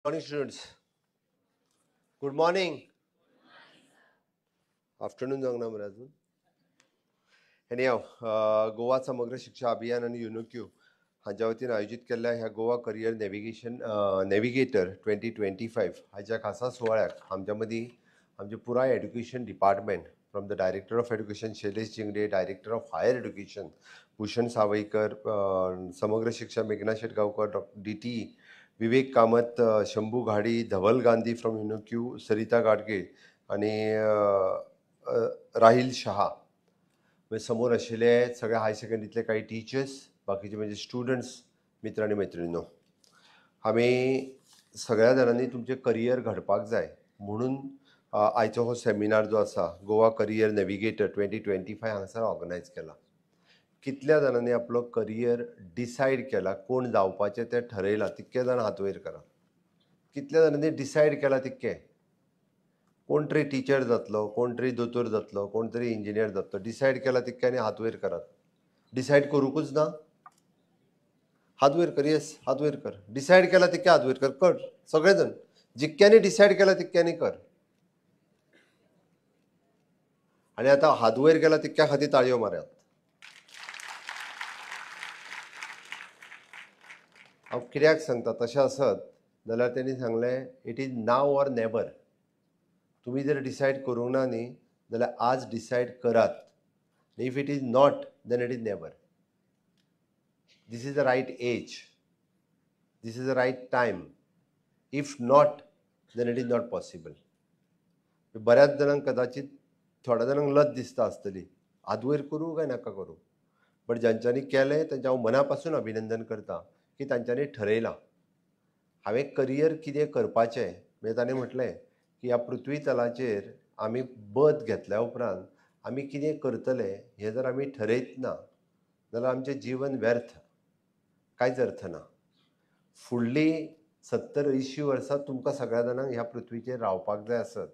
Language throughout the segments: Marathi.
Morning, students. Good morning. Afternoon, जावंक मरे अजून. Anyhow, गोवा समग्र शिक्षा अभियान आणि युनोक्यू हांच्या वतीन आयोजित केल्ल्या ह्या गोवा करियर नेविगेटर 2025 हाच्या खासा सुवाळ्याक आमच्या मदीं आमचे पुराय education department from the director of education Shailesh Jingde, director of higher education Bhushan Savaikar, Samagra Shiksha मेघना Shetgaonkar, doctor DT Vivek Kamat, Shambhu Ghadi, Dhaval Gandhi from युनोक्यू, सरिता गाडगे आणि राहिल शहा म्हणजे समोर आशिल्ले सगळ्या हाय सेकंडरीतले काही टीचर्स, बाकीचे म्हणजे स्टुडंट्स, मित्र आणि मैत्रिणींनो, आमी सगळ्या जाणांनी तुमचे करियर घडपाक जाय म्हणून आयचो हो सेमिनार जो आसा गोवा करियर नेविगेटर 2025 हांगासर ऑर्गनायज केला. कितल्या जाणांनी आपलो करियर डिसायड केला, कोण जावपाचें तें ठरयलां, तितके जाण हात वयर करा. कितल्या जाणांनी डिसायड केला तितके? कोण तरी टीचर जातलो, कोण तरी दोतोर जातलो, कोण तरी इंजिनियर जातलो. डिसायड केला तितक्यांनी हात वयर करात. डिसायड करूंकूच ना? हात वयर कर. येस, हात वयर कर. डिसायड केला तितके हात वयर कर. कर सगळे जण. जितक्यांनी डिसायड केला तितक्यांनी कर. आणि आता हात वयर केला तितक्या खातीर ताळयो मारयात. हांव कित्याक सांगता, तशें आसत जाल्यार तेणी सांगलें it is now or never. तुम्ही जर डिसायड करूंक ना न्ही जाल्यार आज डिसायड करात. If it is not then it is never. This is the right age. This is the right time. If not, then it is not possible. बऱ्याच जणांक कदाचित थोड्या जाणांक लज दिसता आसतली, हात वयर करूं काय नाका करूं. बट ज्यांच्यांनी केलें तांचें हांव मना पासून अभिनंदन करता की तांच्यांनी ठरयलां. हांवें करियर कितें करपाचें म्हणजे ताणें म्हटलें की ह्या पृथ्वी तलाचेर आमी बर्थ घेतल्या उपरांत आमी कितें करतले हें जर आमी ठरयत ना जाल्यार आमचें जीवन व्यर्थ, कांयच अर्थ ना. फुडलीं 70-80 वर्सां तुमकां सगळ्या जाणांक ह्या पृथ्वीचेर रावपाक जाय आसत.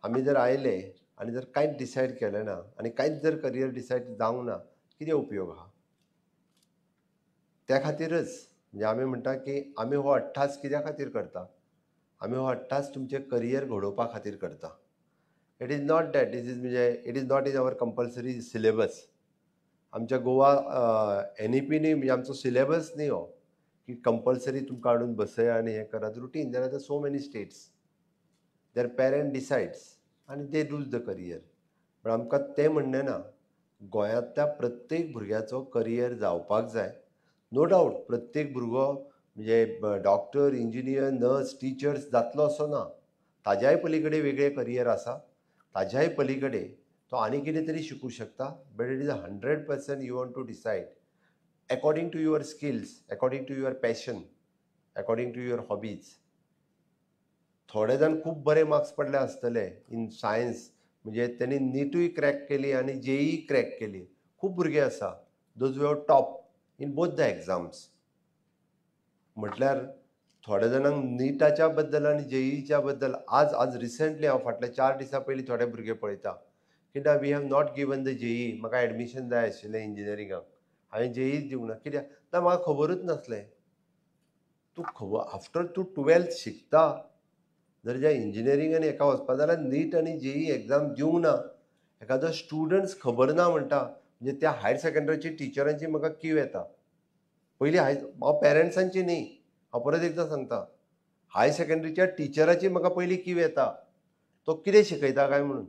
आमी जर आयले आनी जर कांयच डिसायड केलें ना आनी कांयच जर करियर डिसायड जावंक ना, कितें उपयोग आहा? त्या खातीरच म्हणजे आमी म्हणटा की आमी हो अठ्ठास कित्या खातीर करता? आमी हो अठ्ठास तुमचें करियर घडोवपा खातीर करता. It is not that it is not in our compulsory syllabus. आमच्या गोवा NEP न्ही म्हणजे आमचो सिलेबस न्ही हो की कंपल्सरी तुमकां हाडून बसया आनी हें करात. Routine there are so many states. There parent decides आनी दे डूज द करियर. पण आमकां तें म्हणणें ना. गोंयांतल्या प्रत्येक भुरग्याचो करियर जावपाक जाय. नो डावट प्रत्येक भुरगो म्हणजे डॉक्टर, इंजिनियर, नर्स, टिचर्स जातलो असो ना. ताज्याय पलीकडे वेगळें करियर आसा. ताज्याय पलीकडे तो आनी कितें तरी शिकूं शकता. But it is 100% you want to decide according to your skills, according to your passion, according to your hobbies. थोडे जाण खूब बरे मार्क्स पडले आसतले इन सायन्स, म्हणजे त्यांनी नीटूय क्रॅक केली आनी JEE क्रॅक केली. खूब भुरगे आसा those way top in both the exams. म्हटल्यार थोड्या जाणांक नीटाच्या बद्दल आनी JEEच्या बद्दल आज रिसंटली हांव फाटल्या 4 दिसां पयलीं थोडे भुरगे पळयता कित्याक we have not given the JEE. म्हाका एडमिशन जाय आशिल्लें इंजिनियरिंगाक, हांवें JEE दिवंक ना. कित्याक ना? म्हाका खबरूच नासलें. तूं आफ्टर तूं 12th शिकता जर ज्या इंजिनियरिंगान हेका वचपा जाल्यार नीट आनी JEE एग्जाम दिवंक ना. एखादो स्टुडंट्स खबर ना म्हणटा म्हणजे त्या हायर सेकंडरीची टिचरांची म्हाका कीव येता. पयलीं हांव पेरंट्सांची न्ही, हांव परत एकदां सांगता, हाय सेकंडरीच्या टिचराची म्हाका पयलीं कीव येता. तो कितें शिकयता काय म्हणून.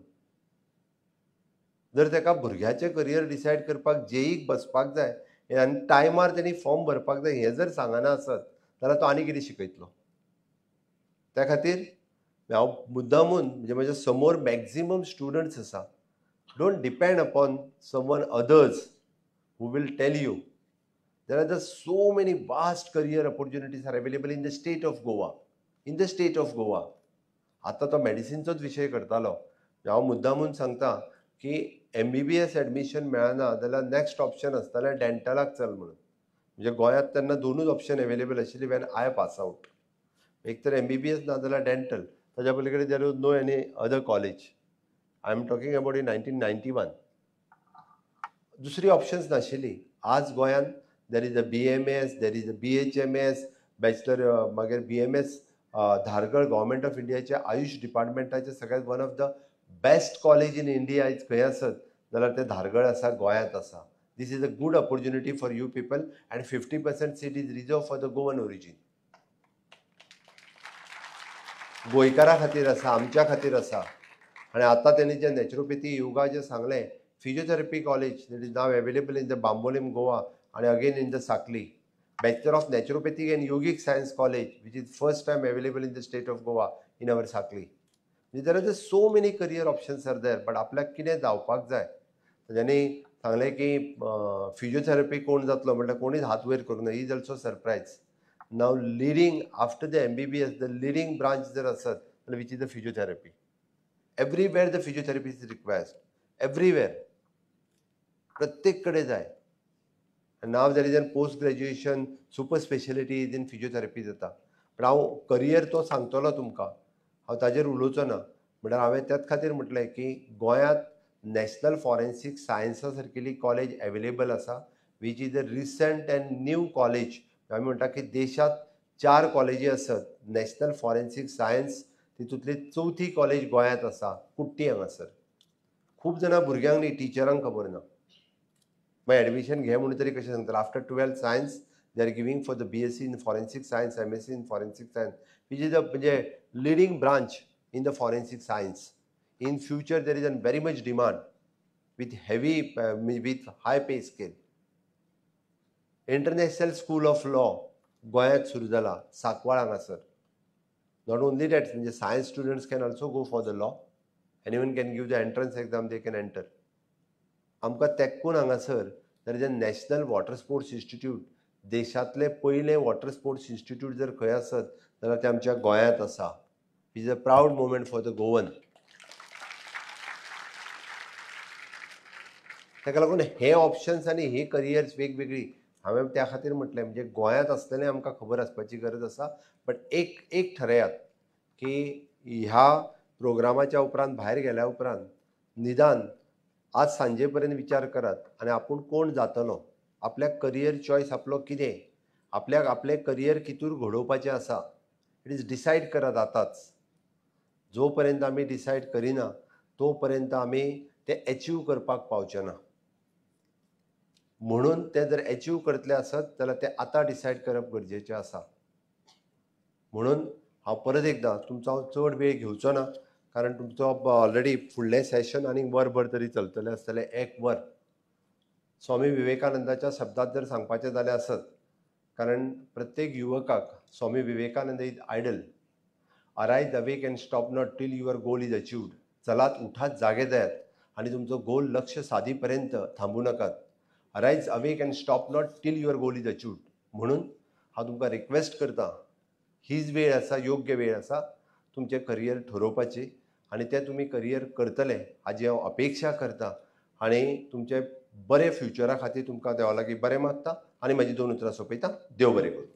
जर ताका भुरग्याचें करियर डिसायड करपाक JEEक बसपाक जाय आनी टायमार तेणी फॉर्म भरपाक जाय हें जर सांगना आसत जाल्यार तो आनी कितें शिकयतलो. त्या खातीर हांव मुद्दामून म्हणजे म्हज्या समोर मॅक्झिमम स्टुडंट्स आसा. Don't depend upon someone others who will tell you. There are just so many vast career opportunities are available in the state of Goa. In the state of Goa. आतां तो मेडिसिनचोच विशय करतालो. हांव मुद्दामून सांगता की MBBS एडमिशन मेळना जाल्यार नेक्स्ट ऑप्शन आसतालें डेंटलाक चल म्हणून. म्हणजे गोंयांत तेन्ना दोनूच ऑप्शन अवेलेबल आशिल्ली वेन आय पास आउट. एक तर MBBS ना जाल्यार डेंटल. ताज्या पलीकडे there was no any other college. I am talking about in 1991. दुसरी ऑप्शन्स नाशिल्ली. आज गोंयांत there is a BMS, there is a BHMS, bachelor, मागीर BMS धारगळ गव्हर्मेंट ऑफ इंडियाच्या आयुष डिपार्टमेंटाचे सगळ्यात one of the best college in India आयज खंय आसत जाल्यार ते धारगळ आसा, गोंयांत आसा. दिस is a good opportunity for you people and 50% seat is reserve for the Goan origin. गोंयकारा खातीर आसा, आमच्या खातीर आसा. आणि आता त्यांनी जे नॅचरोपॅथी योगा जे सांगलें, फिजिओथेरपी कॉलेज दॅट इज नाव available in the Bambolim Goa आणि again in the Sakhali. Bachelor of Naturopathic and Yogic Science College, which is first time available in the state of Goa in our Sakli. There are just so many career options are there, but आपल्याक कितें जावपाक जाय. ज्यांनी सांगलें की फिजिओथेरपी कोण जातलो म्हटल्यार कोणीच हात वयर करूं ना. He is also surprise. Now leading after the MBBS the leading branch जर आसत जाल्यार which is the physiotherapy. Everywhere the physiotherapy is required. Everywhere, प्रत्येक कडेन जाय. And now there is a post graduation super specialty in physiotherapy जाता. पण हांव करियर तो सांगतलो तुमकां, हांव ताजेर उलोवचो ना. म्हळ्यार हांवें त्याच खातीर म्हटलें की गोंयांत नॅशनल फॉरेन्सीक सायन्सा सारकेली कॉलेज अवेलेबल आसा, which is a recent and new college. आमी म्हणटा की देशांत 4 कॉलेजी आसत नॅशनल फॉरेन्सीक सायन्स, तितूंतली 4थी कॉलेज गोंयांत आसा, कुट्टी हांगासर. खूब जाणां भुरग्यांक न्ही, टिचरांक खबर ना. मागीर एडमिशन घे म्हणून तरी कशें सांगतले. After 12th science they are giving for the BSc in forensic science, MSc in forensic science, which is a म्हणजे leading branch in the forensic science. In future there is a very much demand with heavy with high pay scale. International school of law गोंयांत सुरू जाला, सांकवाळ हांगासर. नॉट ओन्ली दॅट, म्हणजे science students can also go for the law. Anyone can give the entrance exam, they can enter. आमकां तेक्कून हांगासर there is a national water sports institute. देशांतले पयले वॉटर स्पोर्ट्स इन्स्टिट्यूट जर खंय आसत जाल्यार ते आमच्या गोंयांत आसा. Is a proud moment for the Goan. ताका लागून हे ऑप्शन्स आनी हे करियर्स वेगवेगळी हांवें त्या खातीर म्हटलें, म्हणजे गोंयांत आसतलें आमकां खबर आसपाची गरज आसा. बट एक ठरयात की ह्या प्रोग्रामाच्या उपरांत भायर गेल्या उपरांत निदान आज सांजे पर्यंत विचार करात आनी आपूण कोण जातलो, आपल्याक करियर चॉयस आपलो कितें, आपल्याक आपलें करियर कितूर घडोवपाचें आसा, इट इज डिसायड करात आतांच. जो पर्यंत आमी डिसायड करिना तो पर्यंत आमी तें एचीव करपाक पावचे ना. म्हणून ते जर एचीव करतले आसत जाल्यार ते आतां डिसायड करप गरजेचें आसा. म्हणून हांव परत एकदां तुमचो हांव चड वेळ घेवचो ना, कारण तुमचो ऑलरेडी फुडलें सेशन आनी वरभर तरी चलतलें आसतलें, 1 वर. स्वामी विवेकानंदाच्या शब्दांत जर सांगपाचें जाल्यार आसत, कारण प्रत्येक युवकाक Swami Vivekananda is idol. Arise awake and stop not till your goal is achieved. चलात, उठात, जागे जायात आनी तुमचो गोल लक्ष सादी पर्यंत थांबू नकात. Arise awake and stop not till your goal is achieved. म्हणून हांव तुमकां रिक्वेस्ट करतां, हीच वेळ आसा, योग्य वेळ आसा तुमचें करियर ठरोवपाची आनी तें तुमी करियर करतले हाजी हांव अपेक्षा करतां. आनी तुमचे बरे फ्युचरा खातीर तुमकां देवा लागीं बरें मागता आनी म्हाजी 2 उतरां सोंपयतां. देव बरें करूं.